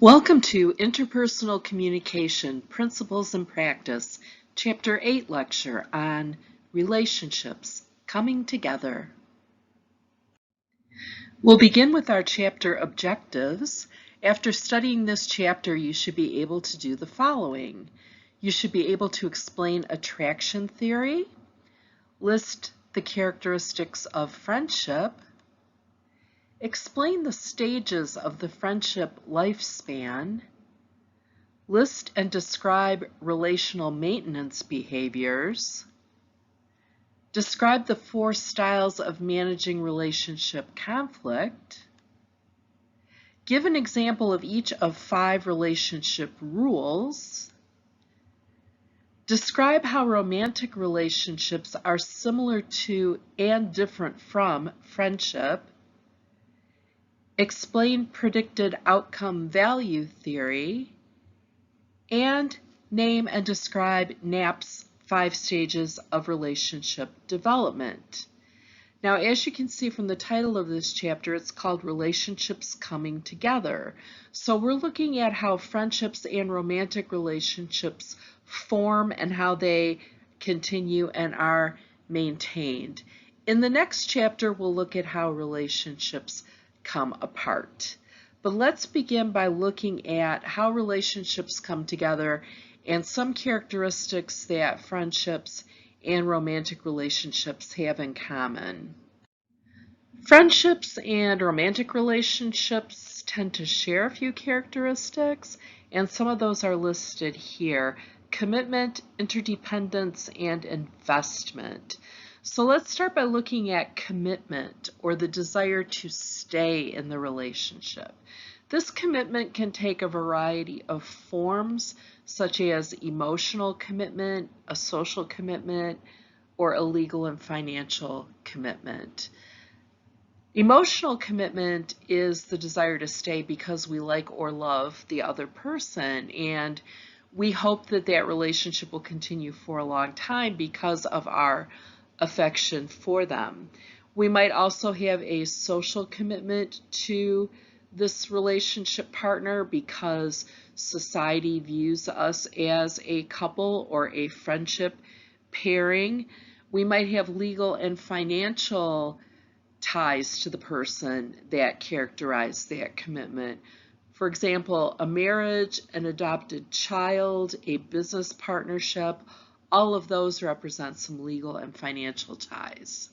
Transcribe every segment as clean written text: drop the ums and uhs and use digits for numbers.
Welcome to Interpersonal Communication, Principles and Practice, Chapter 8 lecture on Relationships Coming Together. We'll begin with our chapter objectives. After studying this chapter, you should be able to do the following. You should be able to explain attraction theory, list the characteristics of friendship, explain the stages of the friendship lifespan, list and describe relational maintenance behaviors, describe the 4 styles of managing relationship conflict, give an example of each of 5 relationship rules, describe how romantic relationships are similar to and different from friendship, explain predicted outcome value theory, and name and describe KNAP's 5 stages of relationship development. Now, as you can see from the title of this chapter, it's called Relationships Coming Together. So we're looking at how friendships and romantic relationships form and how they continue and are maintained. In the next chapter, we'll look at how relationships come apart. But let's begin by looking at how relationships come together and some characteristics that friendships and romantic relationships have in common. Friendships and romantic relationships tend to share a few characteristics, and some of those are listed here: commitment, interdependence, and investment. So let's start by looking at commitment, or the desire to stay in the relationship. This commitment can take a variety of forms, such as emotional commitment, a social commitment, or a legal and financial commitment. Emotional commitment is the desire to stay because we like or love the other person, and we hope that that relationship will continue for a long time because of our affection for them. We might also have a social commitment to this relationship partner because society views us as a couple or a friendship pairing. We might have legal and financial ties to the person that characterize that commitment. For example, a marriage, an adopted child, a business partnership, all of those represent some legal and financial ties.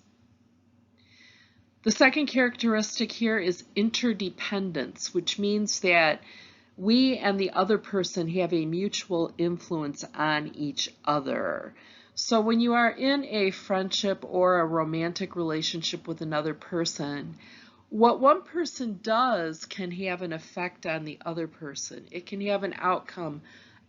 The second characteristic here is interdependence, which means that we and the other person have a mutual influence on each other. So when you are in a friendship or a romantic relationship with another person, what one person does can have an effect on the other person. It can have an outcome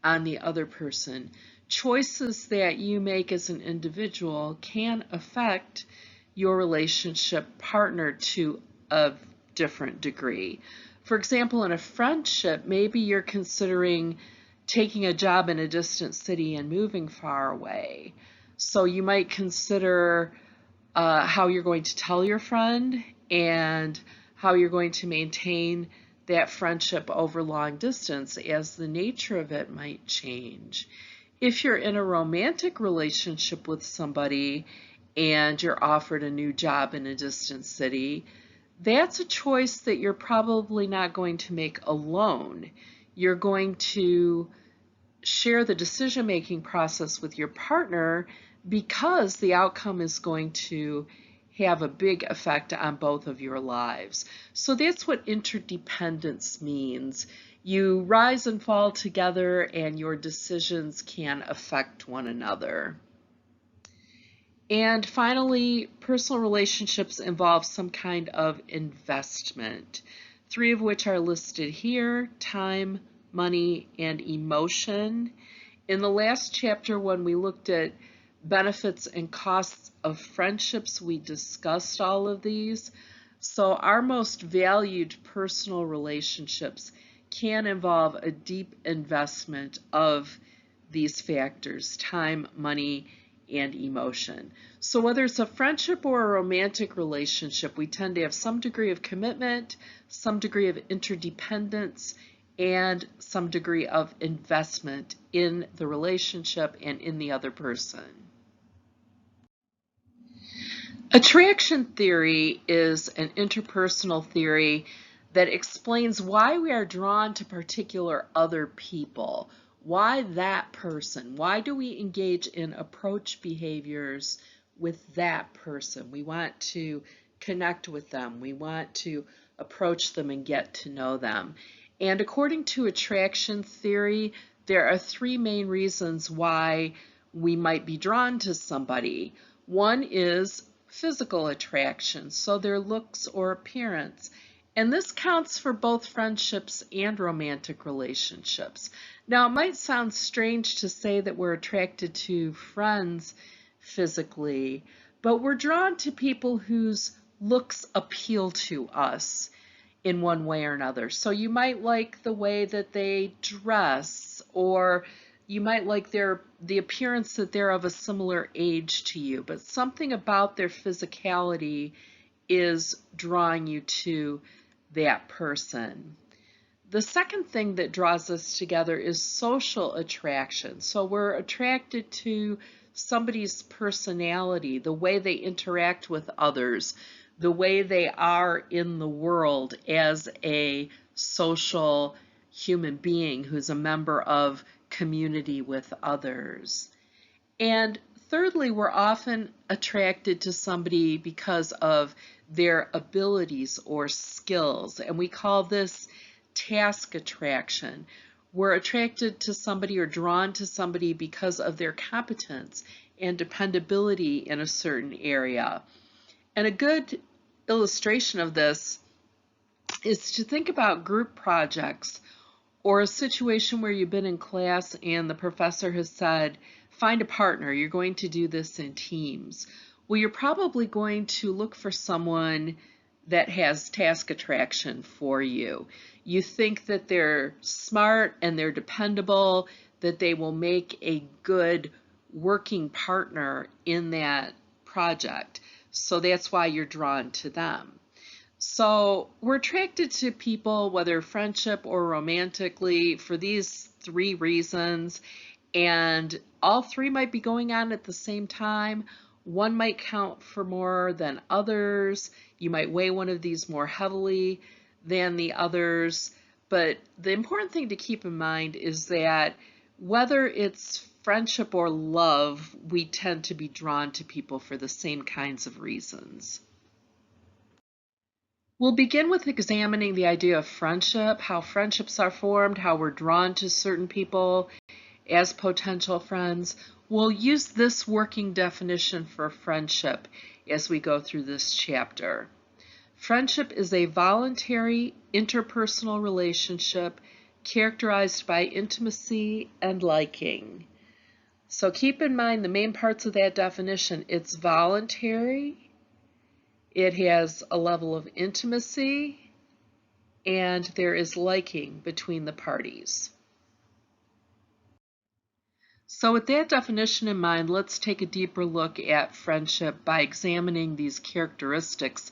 on the other person. Choices that you make as an individual can affect your relationship partner to a different degree. For example, in a friendship, maybe you're considering taking a job in a distant city and moving far away. So you might consider how you're going to tell your friend and how you're going to maintain that friendship over long distance, as the nature of it might change. If you're in a romantic relationship with somebody and you're offered a new job in a distant city, that's a choice that you're probably not going to make alone. You're going to share the decision-making process with your partner because the outcome is going to have a big effect on both of your lives. So that's what interdependence means. You rise and fall together, and your decisions can affect one another. And finally, personal relationships involve some kind of investment, 3 of which are listed here: time, money, and emotion. In the last chapter, when we looked at benefits and costs of friendships, we discussed all of these. So our most valued personal relationships can involve a deep investment of these factors: time, money, and emotion. So whether it's a friendship or a romantic relationship, we tend to have some degree of commitment, some degree of interdependence, and some degree of investment in the relationship and in the other person. Attraction theory is an interpersonal theory that explains why we are drawn to particular other people. Why that person? Why do we engage in approach behaviors with that person? We want to connect with them. We want to approach them and get to know them. And according to attraction theory, there are three main reasons why we might be drawn to somebody. One is physical attraction, so their looks or appearance. And this counts for both friendships and romantic relationships. Now, it might sound strange to say that we're attracted to friends physically, but we're drawn to people whose looks appeal to us in one way or another. So you might like the way that they dress, or you might like the appearance that they're of a similar age to you, but something about their physicality is drawing you to that person. The second thing that draws us together is social attraction. So we're attracted to somebody's personality, the way they interact with others, the way they are in the world as a social human being who's a member of community with others. And thirdly, we're often attracted to somebody because of their abilities or skills, and we call this task attraction. We're attracted to somebody or drawn to somebody because of their competence and dependability in a certain area. And a good illustration of this is to think about group projects or a situation where you've been in class and the professor has said, find a partner, you're going to do this in teams. Well, you're probably going to look for someone that has task attraction for you. You think that they're smart and they're dependable, that they will make a good working partner in that project. So that's why you're drawn to them. So we're attracted to people, whether friendship or romantically, for these three reasons, and all three might be going on at the same time. One might count for more than others. You might weigh one of these more heavily than the others. But the important thing to keep in mind is that whether it's friendship or love, we tend to be drawn to people for the same kinds of reasons. We'll begin with examining the idea of friendship, how friendships are formed, how we're drawn to certain people as potential friends. We'll use this working definition for friendship as we go through this chapter. Friendship is a voluntary interpersonal relationship characterized by intimacy and liking. So keep in mind the main parts of that definition. It's voluntary, it has a level of intimacy, and there is liking between the parties. So with that definition in mind, let's take a deeper look at friendship by examining these characteristics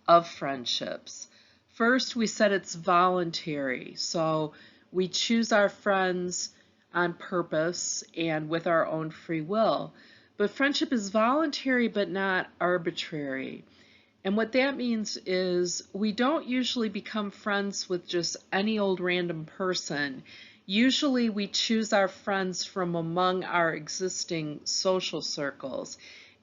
of friendships. First, we said it's voluntary. So we choose our friends on purpose and with our own free will. But friendship is voluntary but not arbitrary. And what that means is we don't usually become friends with just any old random person. Usually we choose our friends from among our existing social circles.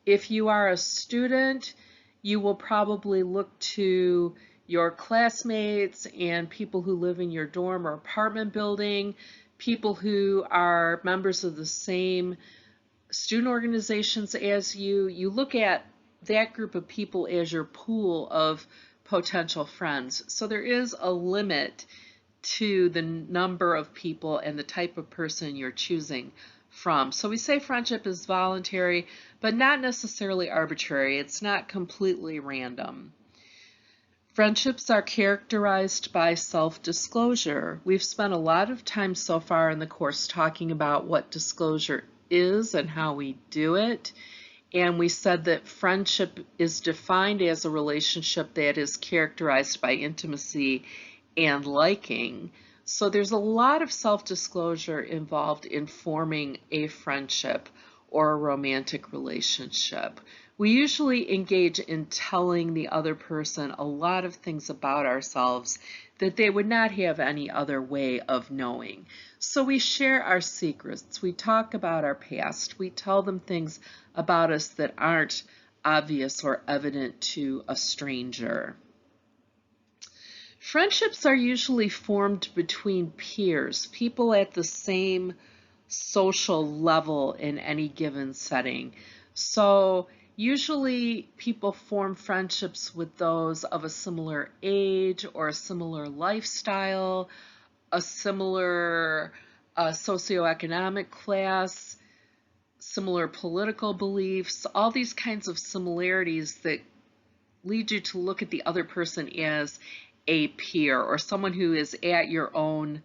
If you are a student, you will probably look to your classmates and people who live in your dorm or apartment building, people who are members of the same student organizations as you. You look at that group of people as your pool of potential friends. So there is a limit to the number of people and the type of person you're choosing from. So we say friendship is voluntary, but not necessarily arbitrary. It's not completely random. Friendships are characterized by self-disclosure. We've spent a lot of time so far in the course talking about what disclosure is and how we do it. And we said that friendship is defined as a relationship that is characterized by intimacy and liking. So there's a lot of self-disclosure involved in forming a friendship or a romantic relationship. We usually engage in telling the other person a lot of things about ourselves that they would not have any other way of knowing. So we share our secrets, we talk about our past, we tell them things about us that aren't obvious or evident to a stranger. Friendships are usually formed between peers, people at the same social level in any given setting. So usually people form friendships with those of a similar age or a similar lifestyle, a similar socioeconomic class, similar political beliefs, all these kinds of similarities that lead you to look at the other person as a peer or someone who is at your own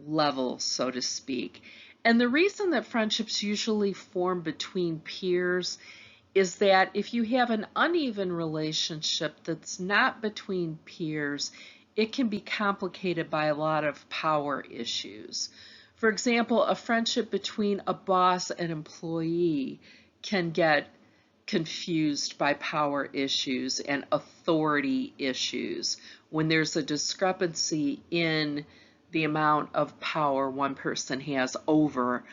level, so to speak. And the reason that friendships usually form between peers is that if you have an uneven relationship that's not between peers, it can be complicated by a lot of power issues. For example, a friendship between a boss and employee can get confused by power issues and authority issues when there's a discrepancy in the amount of power one person has over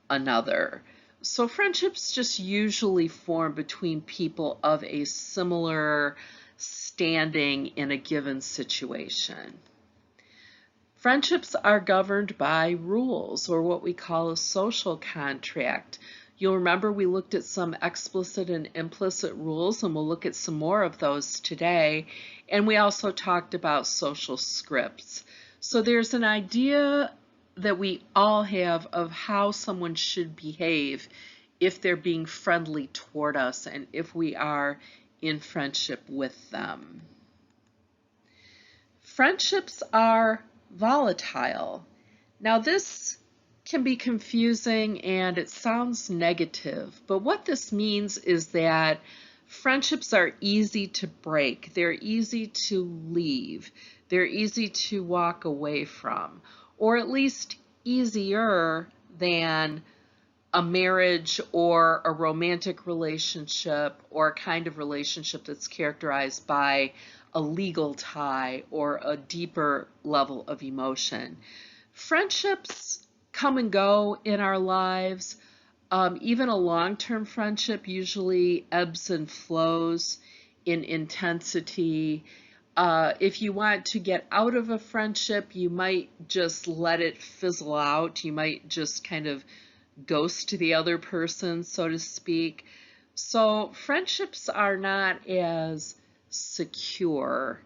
another. So friendships just usually form between people of a similar standing in a given situation. Friendships are governed by rules, or what we call a social contract. You'll remember we looked at some explicit and implicit rules, and we'll look at some more of those today. And we also talked about social scripts. So there's an idea that we all have of how someone should behave if they're being friendly toward us and if we are in friendship with them. Friendships are volatile. Now this can be confusing and it sounds negative, but what this means is that friendships are easy to break, they're easy to leave, they're easy to walk away from, or at least easier than a marriage or a romantic relationship or a kind of relationship that's characterized by a legal tie or a deeper level of emotion. Friendships come and go in our lives. Even a long-term friendship usually ebbs and flows in intensity. If you want to get out of a friendship, you might just let it fizzle out. You might just kind of ghost the other person, so to speak. So friendships are not as secure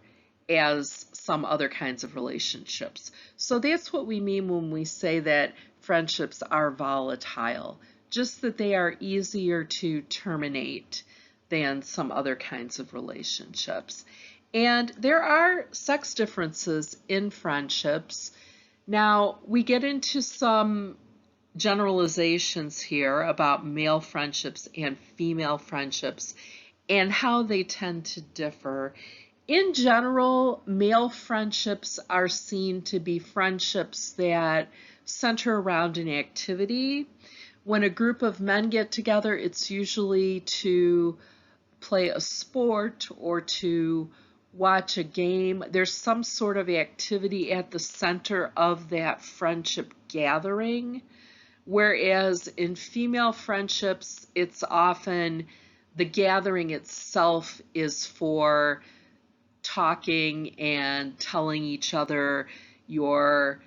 as some other kinds of relationships. So that's what we mean when we say that friendships are volatile, just that they are easier to terminate than some other kinds of relationships. And there are sex differences in friendships. Now, we get into some generalizations here about male friendships and female friendships and how they tend to differ. In general, male friendships are seen to be friendships that center around an activity. When a group of men get together, it's usually to play a sport or to watch a game. There's some sort of activity at the center of that friendship gathering. Whereas in female friendships, it's often the gathering itself is for talking and telling each other your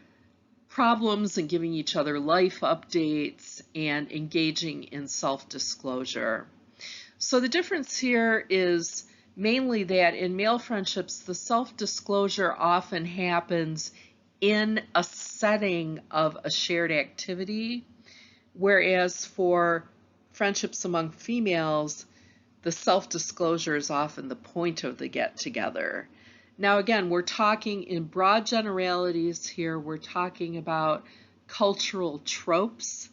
problems and giving each other life updates and engaging in self-disclosure. So the difference here is mainly that in male friendships, the self-disclosure often happens in a setting of a shared activity, whereas for friendships among females, the self-disclosure is often the point of the get-together. Now again, we're talking in broad generalities here. We're talking about cultural tropes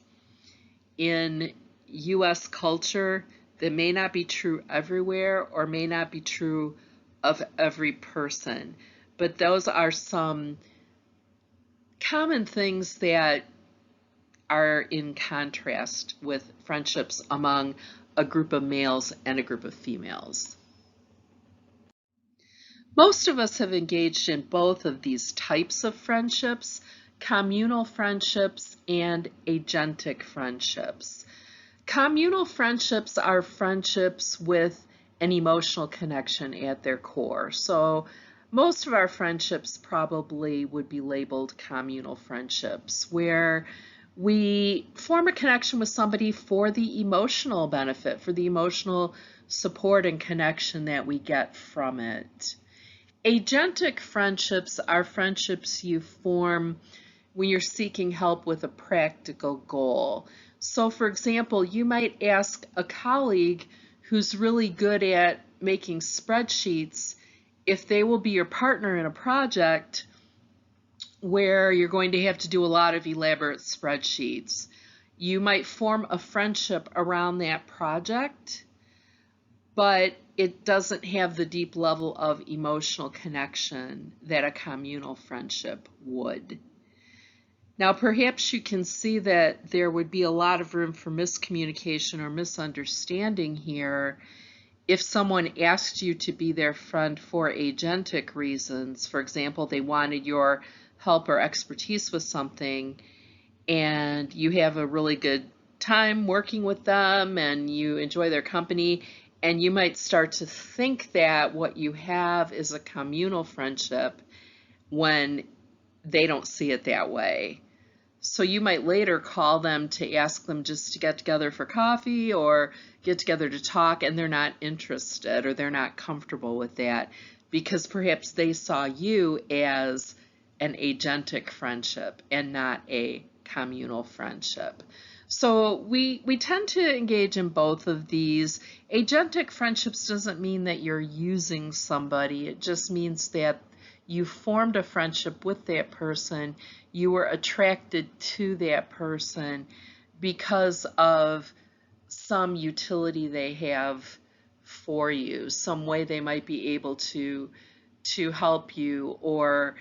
in US culture that may not be true everywhere or may not be true of every person. But those are some common things that are in contrast with friendships among a group of males and a group of females. Most of us have engaged in both of these types of friendships, communal friendships and agentic friendships. Communal friendships are friendships with an emotional connection at their core. So most of our friendships probably would be labeled communal friendships, where we form a connection with somebody for the emotional benefit, for the emotional support and connection that we get from it. Agentic friendships are friendships you form when you're seeking help with a practical goal. So for example, you might ask a colleague who's really good at making spreadsheets if they will be your partner in a project where you're going to have to do a lot of elaborate spreadsheets. You might form a friendship around that project, but it doesn't have the deep level of emotional connection that a communal friendship would. Now, perhaps you can see that there would be a lot of room for miscommunication or misunderstanding here if someone asked you to be their friend for agentic reasons. For example, they wanted your help or expertise with something, and you have a really good time working with them and you enjoy their company, and you might start to think that what you have is a communal friendship when they don't see it that way. So you might later call them to ask them just to get together for coffee or get together to talk, and they're not interested or they're not comfortable with that because perhaps they saw you as an agentic friendship and not a communal friendship. So we tend to engage in both of these. Agentic friendships doesn't mean that you're using somebody. It just means that you formed a friendship with that person. You were attracted to that person because of some utility they have for you, some way they might be able to help you or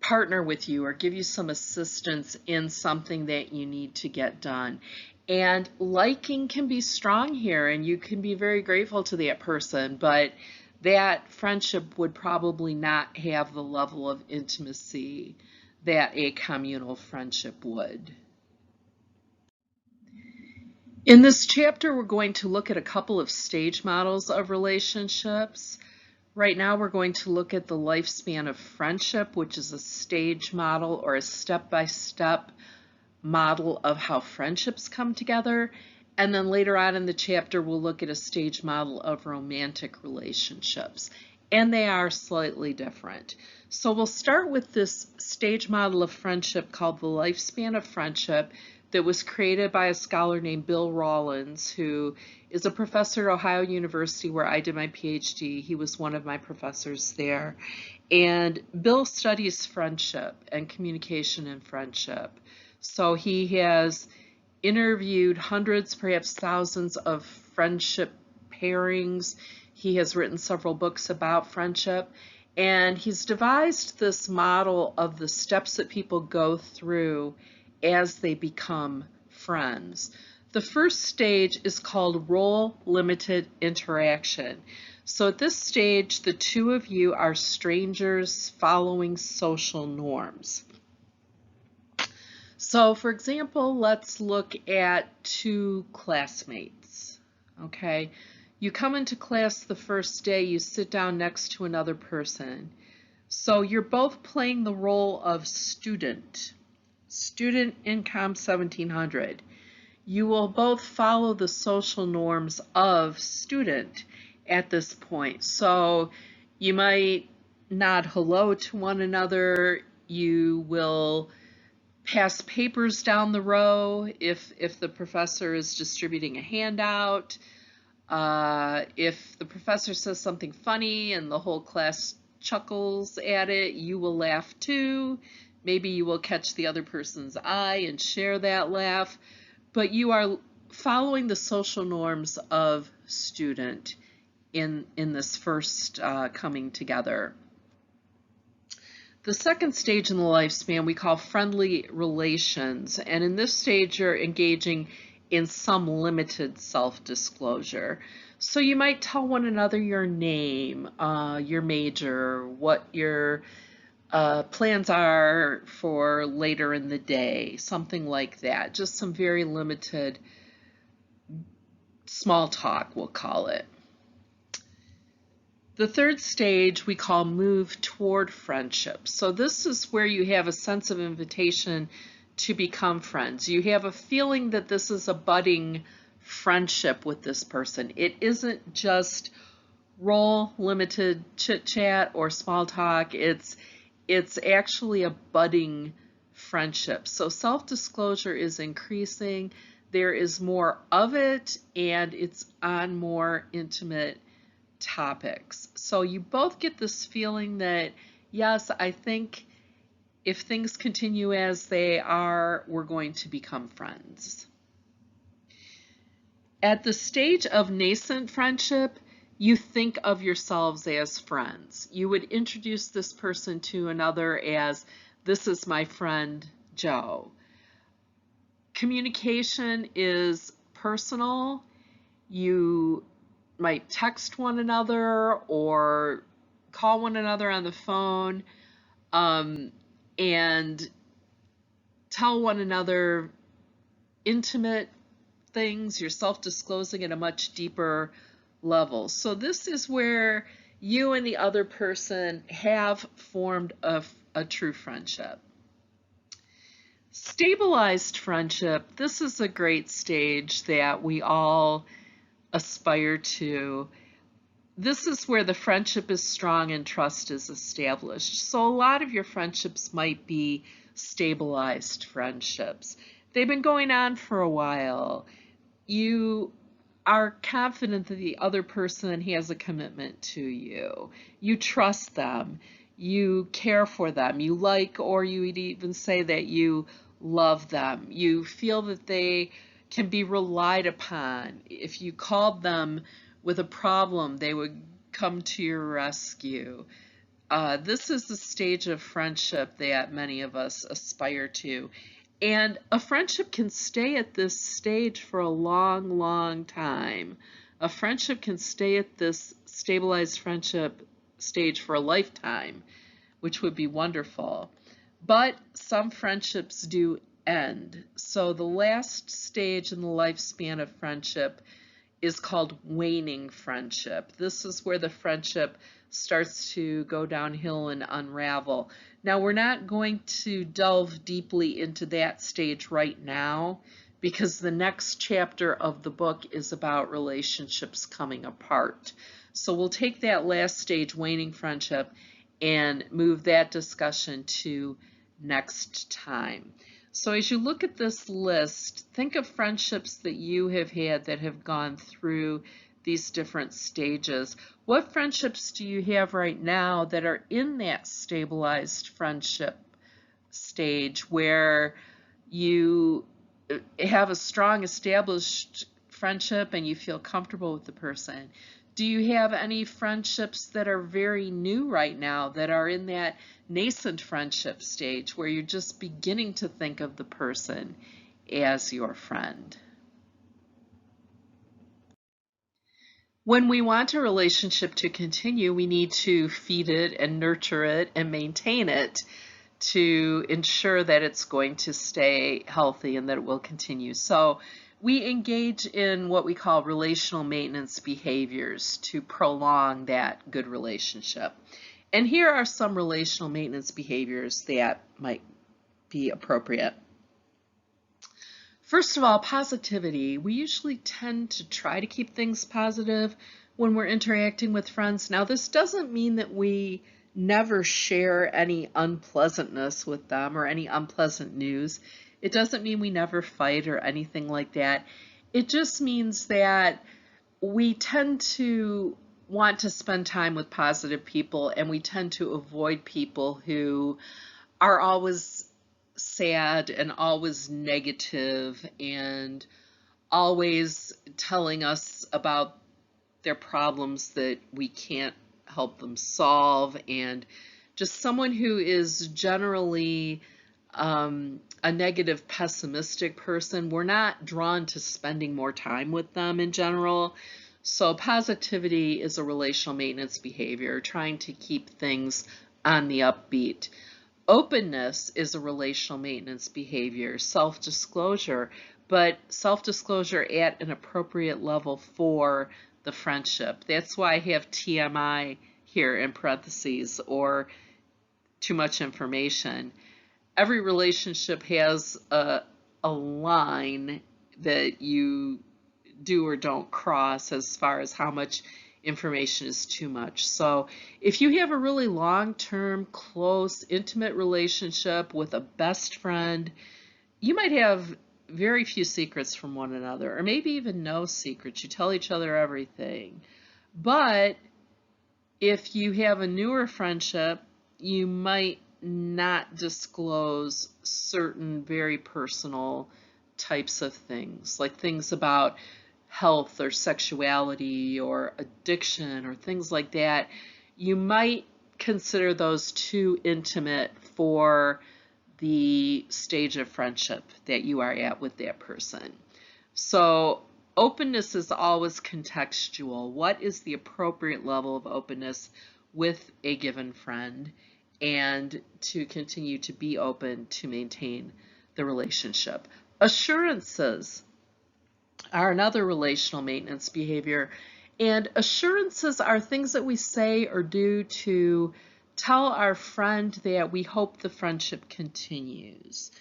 partner with you or give you some assistance in something that you need to get done. And liking can be strong here, and you can be very grateful to that person, but that friendship would probably not have the level of intimacy that a communal friendship would. In this chapter, we're going to look at a couple of stage models of relationships. Right now, we're going to look at the lifespan of friendship, which is a stage model or a step-by-step model of how friendships come together. And then later on in the chapter, we'll look at a stage model of romantic relationships. And they are slightly different. So we'll start with this stage model of friendship called the lifespan of friendship that was created by a scholar named Bill Rawlins, who is a professor at Ohio University where I did my PhD. He was one of my professors there. And Bill studies friendship and communication in friendship. So he has interviewed hundreds, perhaps thousands of friendship pairings. He has written several books about friendship, and he's devised this model of the steps that people go through as they become friends. The first stage is called role-limited interaction. So at this stage, the two of you are strangers following social norms. So for example, let's look at two classmates, okay? You come into class the first day, you sit down next to another person. So you're both playing the role of student in Com 1700. You will both follow the social norms of student at this point. So you might nod hello to one another. You will pass papers down the row if the professor is distributing a handout. If the professor says something funny and the whole class chuckles at it, you will laugh too. Maybe you will catch the other person's eye and share that laugh. But you are following the social norms of student in this first coming together. The second stage in the lifespan we call friendly relations, and in this stage you're engaging in some limited self-disclosure. So you might tell one another your name, your major, what your plans are for later in the day, something like that. Just some very limited small talk, we'll call it. The third stage we call move toward friendship. So this is where you have a sense of invitation to become friends. You have a feeling that this is a budding friendship with this person. It isn't just role limited chit chat or small talk. It's actually a budding friendship. So self-disclosure is increasing. There is more of it, and it's on more intimate topics. So you both get this feeling that, yes, I think if things continue as they are, we're going to become friends. At the stage of nascent friendship, you think of yourselves as friends. You would introduce this person to another as, this is my friend Joe. Communication is personal. You might text one another or call one another on the phone, and tell one another intimate things. You're self-disclosing at a much deeper level. So this is where you and the other person have formed a true friendship. Stabilized friendship, this is a great stage that we all aspire to. This is where the friendship is strong and trust is established. So a lot of your friendships might be stabilized friendships. They've been going on for a while. You are confident that the other person has a commitment to you. You trust them. You care for them. You like, or you would even say that you love them. You feel that they can be relied upon. If you called them with a problem, they would come to your rescue. This is the stage of friendship that many of us aspire to. And a friendship can stay at this stage for a long, long time. A friendship can stay at this stabilized friendship stage for a lifetime, which would be wonderful. But some friendships do end. So the last stage in the lifespan of friendship is called waning friendship. This is where the friendship starts to go downhill and unravel. Now, we're not going to delve deeply into that stage right now because the next chapter of the book is about relationships coming apart. So we'll take that last stage, waning friendship, and move that discussion to next time. So as you look at this list, think of friendships that you have had that have gone through these different stages. What friendships do you have right now that are in that stabilized friendship stage where you have a strong established friendship and you feel comfortable with the person? Do you have any friendships that are very new right now that are in that nascent friendship stage where you're just beginning to think of the person as your friend? When we want a relationship to continue, we need to feed it and nurture it and maintain it to ensure that it's going to stay healthy and that it will continue. So we engage in what we call relational maintenance behaviors to prolong that good relationship. And here are some relational maintenance behaviors that might be appropriate. First of all, positivity. We usually tend to try to keep things positive when we're interacting with friends. Now, this doesn't mean that we never share any unpleasantness with them or any unpleasant news. It doesn't mean we never fight or anything like that. It just means that we tend to want to spend time with positive people, and we tend to avoid people who are always sad and always negative and always telling us about their problems that we can't help them solve and just someone who is generally a negative, pessimistic person. We're not drawn to spending more time with them in general. So positivity is a relational maintenance behavior, trying to keep things on the upbeat. Openness is a relational maintenance behavior, self-disclosure, but self-disclosure at an appropriate level for the friendship. That's why I have TMI here in parentheses, or too much information. Every relationship has a line that you do or don't cross as far as how much information is too much. So if you have a really long-term, close, intimate relationship with a best friend, you might have very few secrets from one another, or maybe even no secrets. You tell each other everything. But if you have a newer friendship, you might not disclose certain very personal types of things, like things about health or sexuality or addiction or things like that. You might consider those too intimate for the stage of friendship that you are at with that person. So openness is always contextual. What is the appropriate level of openness with a given friend, and to continue to be open to maintain the relationship. Assurances are another relational maintenance behavior, and assurances are things that we say or do to tell our friend that we hope the friendship continues.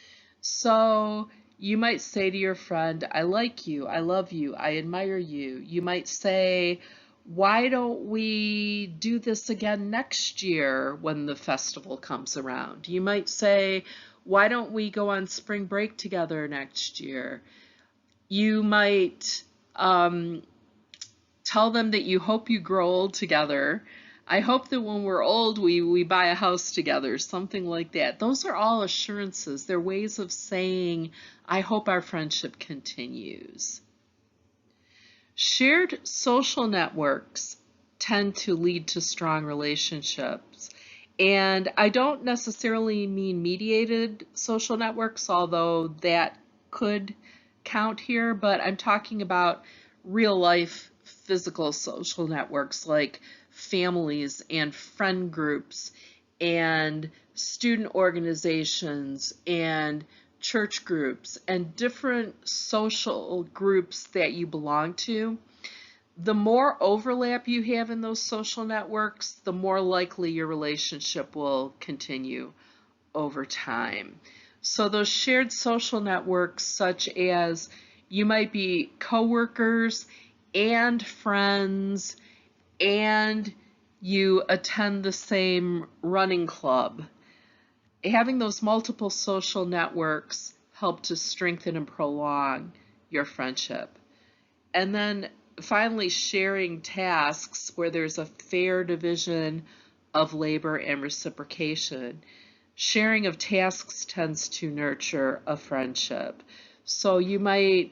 So you might say to your friend, I like you, I love you, I admire you. You might say, why don't we do this again next year when the festival comes around? You might say, why don't we go on spring break together next year? You might tell them that you hope you grow old together. I hope that when we're old, we buy a house together, something like that. Those are all assurances. They're ways of saying, I hope our friendship continues. Shared social networks tend to lead to strong relationships. And I don't necessarily mean mediated social networks, although that could count here, but I'm talking about real life physical social networks like families and friend groups and student organizations and church groups and different social groups that you belong to. The more overlap you have in those social networks, the more likely your relationship will continue over time. So those shared social networks, such as you might be coworkers and friends, and you attend the same running club. Having those multiple social networks help to strengthen and prolong your friendship. And then finally, sharing tasks where there's a fair division of labor and reciprocation. Sharing of tasks tends to nurture a friendship. So you might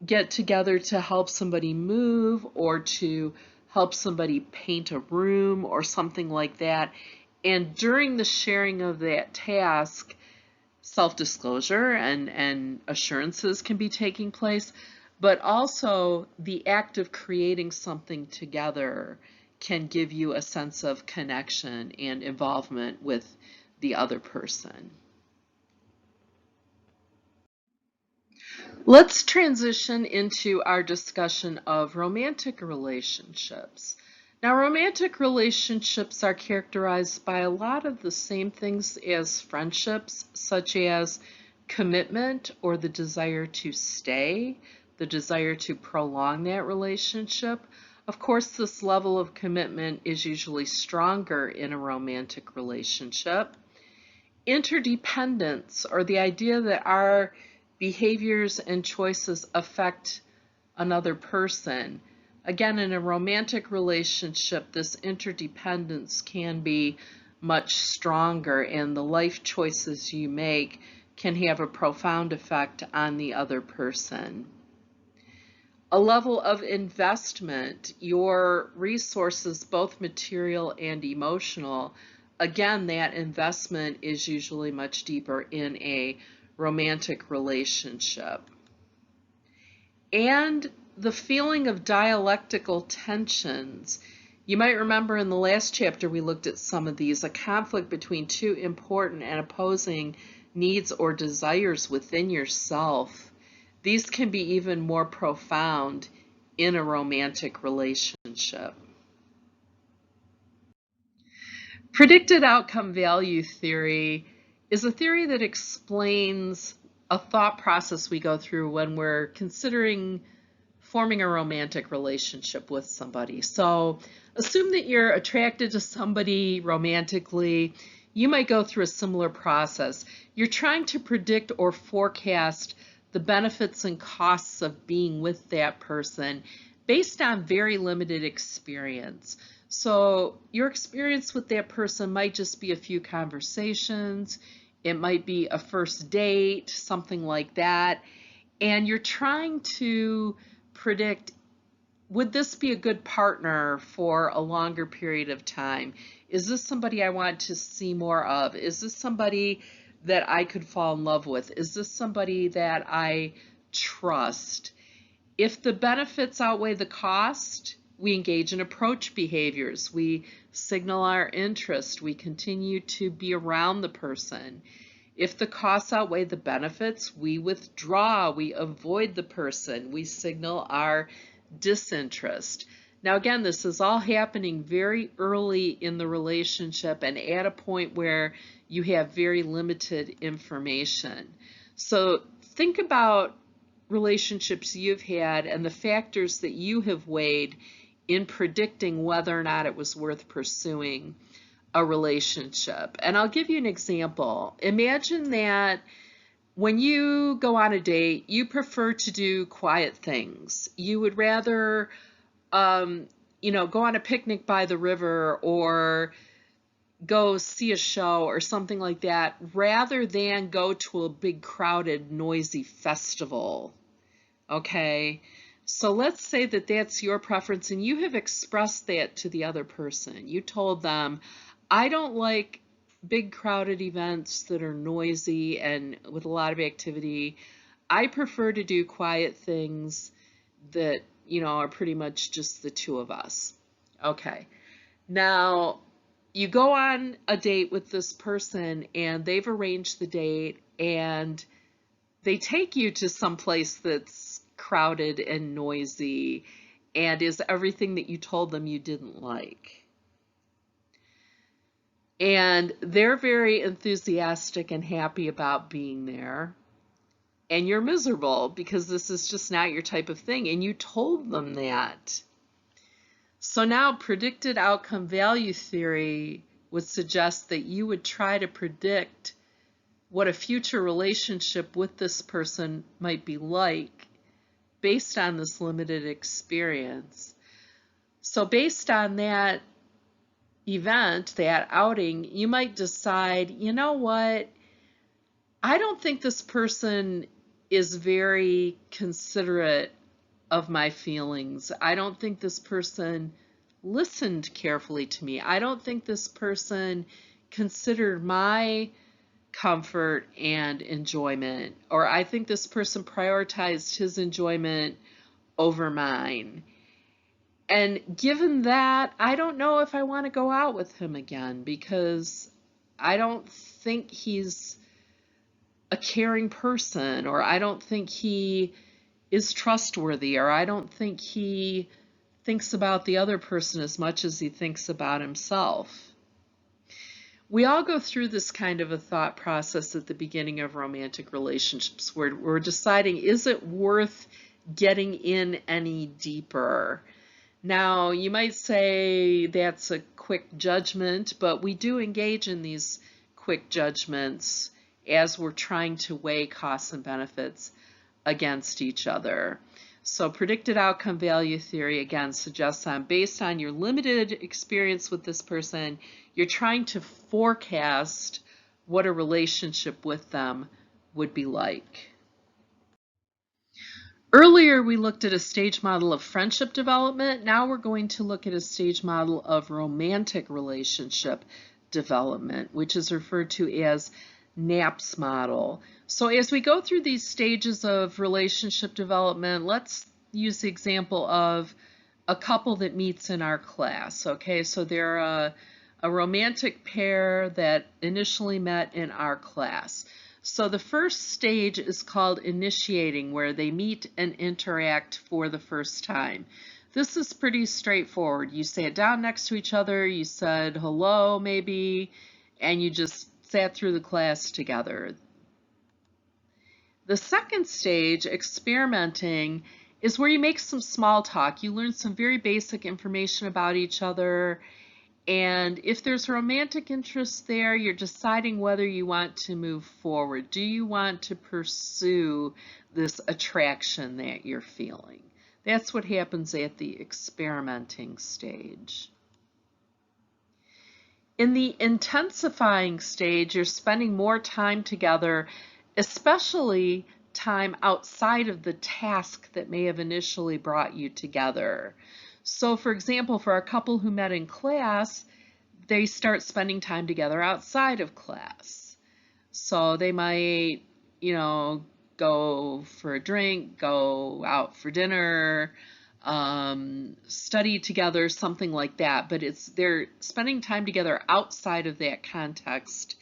get together to help somebody move or to help somebody paint a room or something like that. And during the sharing of that task, self-disclosure and assurances can be taking place, but also the act of creating something together can give you a sense of connection and involvement with the other person. Let's transition into our discussion of romantic relationships. Now, romantic relationships are characterized by a lot of the same things as friendships, such as commitment or the desire to stay, the desire to prolong that relationship. Of course, this level of commitment is usually stronger in a romantic relationship. Interdependence, or the idea that our behaviors and choices affect another person. Again, in a romantic relationship, this interdependence can be much stronger, and the life choices you make can have a profound effect on the other person. A level of investment, your resources, both material and emotional, again, that investment is usually much deeper in a romantic relationship. And the feeling of dialectical tensions. You might remember in the last chapter we looked at some of these, a conflict between two important and opposing needs or desires within yourself. These can be even more profound in a romantic relationship. Predicted outcome value theory is a theory that explains a thought process we go through when we're considering forming a romantic relationship with somebody. So assume that you're attracted to somebody romantically. You might go through a similar process. You're trying to predict or forecast the benefits and costs of being with that person based on very limited experience. So your experience with that person might just be a few conversations. It might be a first date, something like that. And you're trying to predict, would this be a good partner for a longer period of time? Is this somebody I want to see more of? Is this somebody that I could fall in love with? Is this somebody that I trust? If the benefits outweigh the cost, we engage in approach behaviors. We signal our interest. We continue to be around the person. If the costs outweigh the benefits, we withdraw, we avoid the person, we signal our disinterest. Now again, this is all happening very early in the relationship and at a point where you have very limited information. So think about relationships you've had and the factors that you have weighed in predicting whether or not it was worth pursuing a relationship. And I'll give you an example. Imagine that when you go on a date, you prefer to do quiet things. You would rather, go on a picnic by the river or go see a show or something like that, rather than go to a big, crowded, noisy festival. Okay? So let's say that that's your preference and you have expressed that to the other person. You told them, I don't like big crowded events that are noisy and with a lot of activity. I prefer to do quiet things that, are pretty much just the two of us. Okay. Now, you go on a date with this person and they've arranged the date and they take you to some place that's crowded and noisy and is everything that you told them you didn't like. And they're very enthusiastic and happy about being there. And you're miserable because this is just not your type of thing. And you told them that. So now predicted outcome value theory would suggest that you would try to predict what a future relationship with this person might be like based on this limited experience. So based on that event, that outing, you might decide, you know what, I don't think this person is very considerate of my feelings. I don't think this person listened carefully to me. I don't think this person considered my comfort and enjoyment, or I think this person prioritized his enjoyment over mine. And given that, I don't know if I want to go out with him again because I don't think he's a caring person, or I don't think he is trustworthy, or I don't think he thinks about the other person as much as he thinks about himself. We all go through this kind of a thought process at the beginning of romantic relationships where we're deciding, is it worth getting in any deeper? Now, you might say that's a quick judgment, but we do engage in these quick judgments as we're trying to weigh costs and benefits against each other. So predicted outcome value theory, again, suggests based on your limited experience with this person, you're trying to forecast what a relationship with them would be like. Earlier, we looked at a stage model of friendship development. Now we're going to look at a stage model of romantic relationship development, which is referred to as Knapp's model. So as we go through these stages of relationship development, let's use the example of a couple that meets in our class. Okay, so they're a romantic pair that initially met in our class. So the first stage is called initiating, where they meet and interact for the first time. This is pretty straightforward. You sat down next to each other, you said hello maybe, and you just sat through the class together. The second stage, experimenting, is where you make some small talk. You learn some very basic information about each other, and if there's romantic interest there, you're deciding whether you want to move forward. Do you want to pursue this attraction that you're feeling? That's what happens at the experimenting stage. In the intensifying stage, you're spending more time together, especially time outside of the task that may have initially brought you together. So for example, for a couple who met in class, they start spending time together outside of class. So they might, go for a drink, go out for dinner, study together, something like that. But they're spending time together outside of that context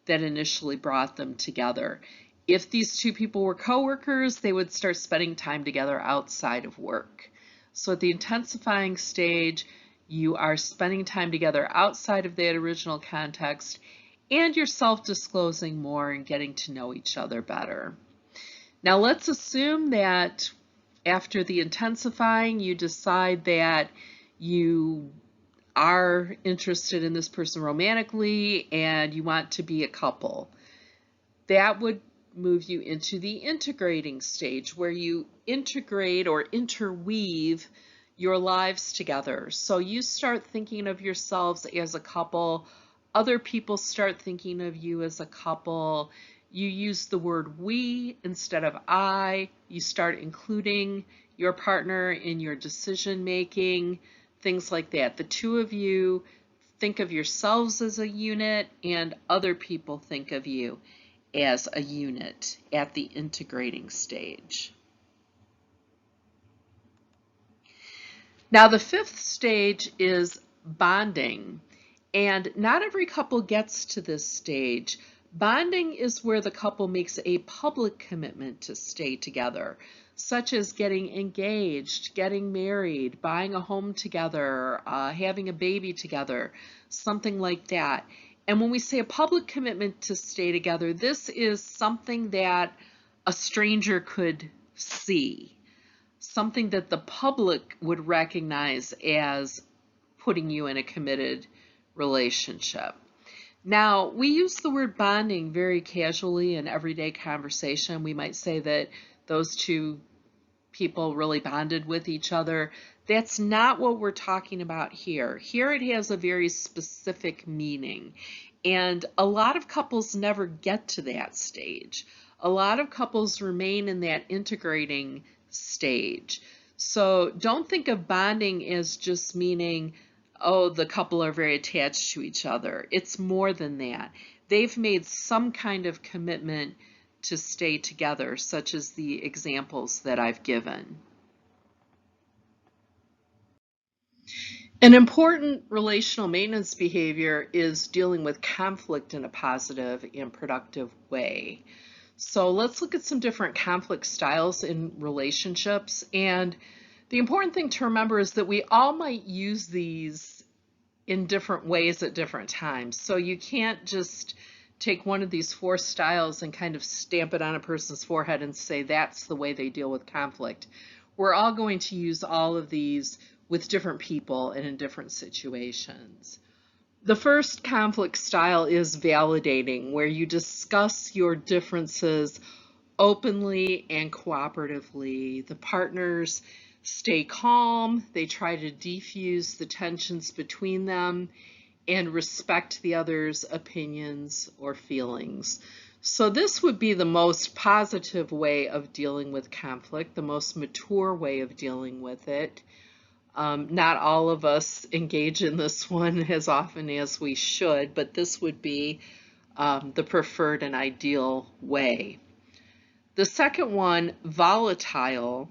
that initially brought them together. If these two people were coworkers, they would start spending time together outside of work. So at the intensifying stage, you are spending time together outside of that original context, and you're self-disclosing more and getting to know each other better. Now let's assume that after the intensifying, you decide that you are interested in this person romantically and you want to be a couple. That would move you into the integrating stage, where you integrate or interweave your lives together. So you start thinking of yourselves as a couple, other people start thinking of you as a couple. You use the word we instead of I. You start including your partner in your decision making, things like that. The two of you think of yourselves as a unit, and other people think of you as a unit at the integrating stage. Now the fifth stage is bonding, and not every couple gets to this stage. Bonding is where the couple makes a public commitment to stay together, such as getting engaged, getting married, buying a home together, having a baby together, something like that. And when we say a public commitment to stay together, this is something that a stranger could see, something that the public would recognize as putting you in a committed relationship. Now, we use the word bonding very casually in everyday conversation. We might say that those two people really bonded with each other. That's not what we're talking about here. Here it has a very specific meaning, and a lot of couples never get to that stage. A lot of couples remain in that integrating stage. So don't think of bonding as just meaning, oh, the couple are very attached to each other. It's more than that. They've made some kind of commitment to stay together, such as the examples that I've given. An important relational maintenance behavior is dealing with conflict in a positive and productive way. So let's look at some different conflict styles in relationships. And the important thing to remember is that we all might use these in different ways at different times. So you can't just take one of these 4 styles and kind of stamp it on a person's forehead and say that's the way they deal with conflict. We're all going to use all of these with different people and in different situations. The first conflict style is validating, where you discuss your differences openly and cooperatively. The partners stay calm, they try to defuse the tensions between them, and respect the other's opinions or feelings. So this would be the most positive way of dealing with conflict, the most mature way of dealing with it. Not all of us engage in this one as often as we should, but this would be the preferred and ideal way. The second one, volatile,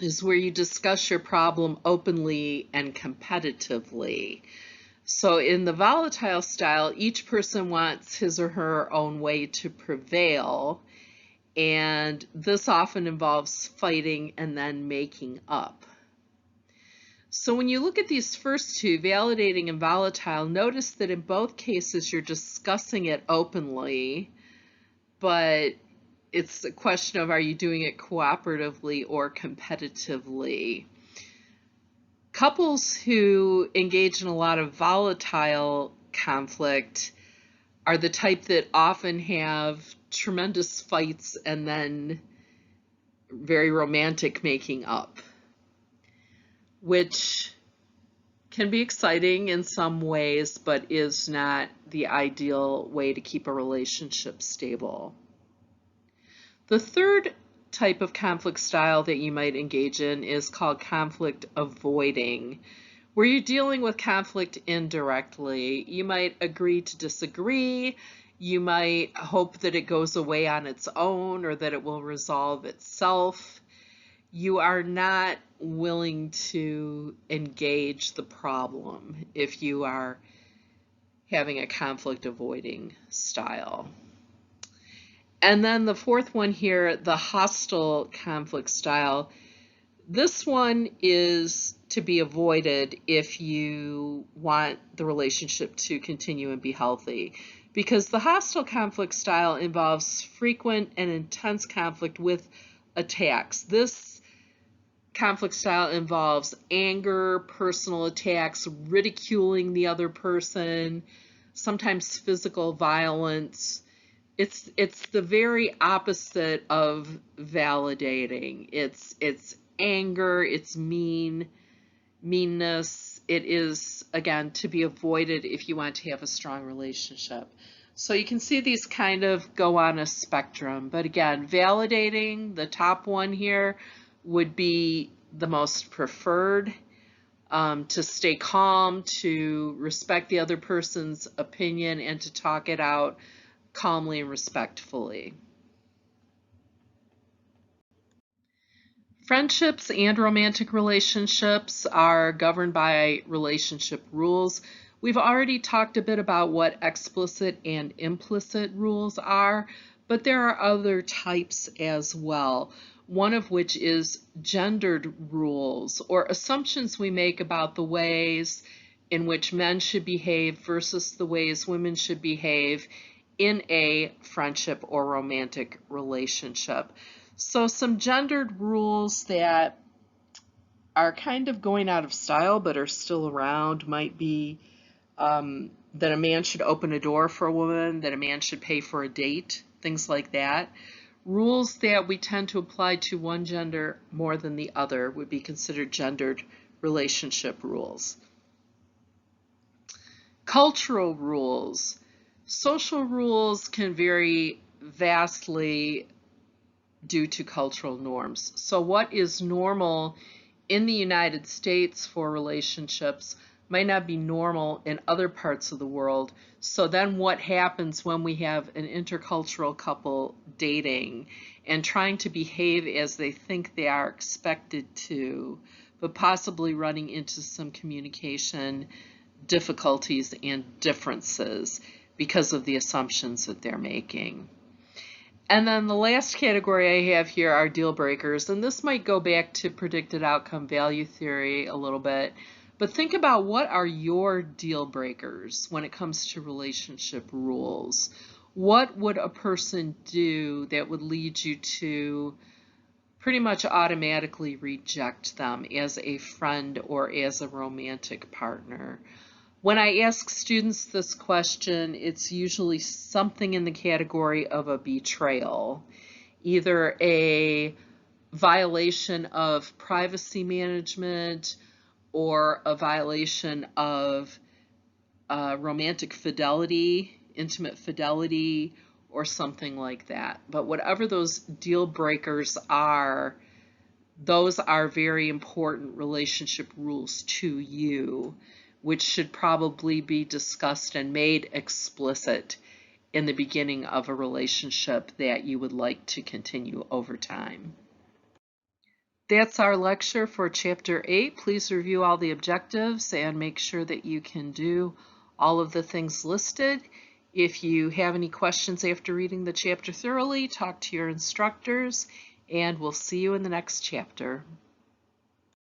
is where you discuss your problem openly and competitively. So in the volatile style, each person wants his or her own way to prevail, and this often involves fighting and then making up. So when you look at these first two, validating and volatile, notice that in both cases you're discussing it openly, but it's a question of, are you doing it cooperatively or competitively? Couples who engage in a lot of volatile conflict are the type that often have tremendous fights and then very romantic making up, which can be exciting in some ways, but is not the ideal way to keep a relationship stable. The third type of conflict style that you might engage in is called conflict avoiding, where you're dealing with conflict indirectly. You might agree to disagree. You might hope that it goes away on its own or that it will resolve itself. You are not willing to engage the problem if you are having a conflict avoiding style. And then the fourth one here, the hostile conflict style. This one is to be avoided if you want the relationship to continue and be healthy, because the hostile conflict style involves frequent and intense conflict with attacks. This conflict style involves anger, personal attacks, ridiculing the other person, sometimes physical violence. It's the very opposite of validating. It's anger, it's meanness. It is, again, to be avoided if you want to have a strong relationship. So you can see these kind of go on a spectrum. But again, validating, the top one here, would be the most preferred. To stay calm, to respect the other person's opinion, and to talk it out calmly and respectfully. Friendships and romantic relationships are governed by relationship rules. We've already talked a bit about what explicit and implicit rules are, but there are other types as well. One of which is gendered rules, or assumptions we make about the ways in which men should behave versus the ways women should behave in a friendship or romantic relationship. So some gendered rules that are kind of going out of style but are still around might be that a man should open a door for a woman, that a man should pay for a date, things like that. Rules that we tend to apply to one gender more than the other would be considered gendered relationship rules. Cultural rules. Social rules can vary vastly due to cultural norms. So what is normal in the United States for relationships might not be normal in other parts of the world. So then what happens when we have an intercultural couple dating and trying to behave as they think they are expected to, but possibly running into some communication difficulties and differences because of the assumptions that they're making. And then the last category I have here are deal breakers, and this might go back to predicted outcome value theory a little bit, but think about what are your deal breakers when it comes to relationship rules. What would a person do that would lead you to pretty much automatically reject them as a friend or as a romantic partner? When I ask students this question, it's usually something in the category of a betrayal, either a violation of privacy management or a violation of romantic fidelity, intimate fidelity, or something like that. But whatever those deal breakers are, Those are very important relationship rules to you, which should probably be discussed and made explicit in the beginning of a relationship that you would like to continue over time. That's our lecture for Chapter 8. Please review all the objectives and make sure that you can do all of the things listed. If you have any questions after reading the chapter thoroughly, talk to your instructors, and we'll see you in the next chapter.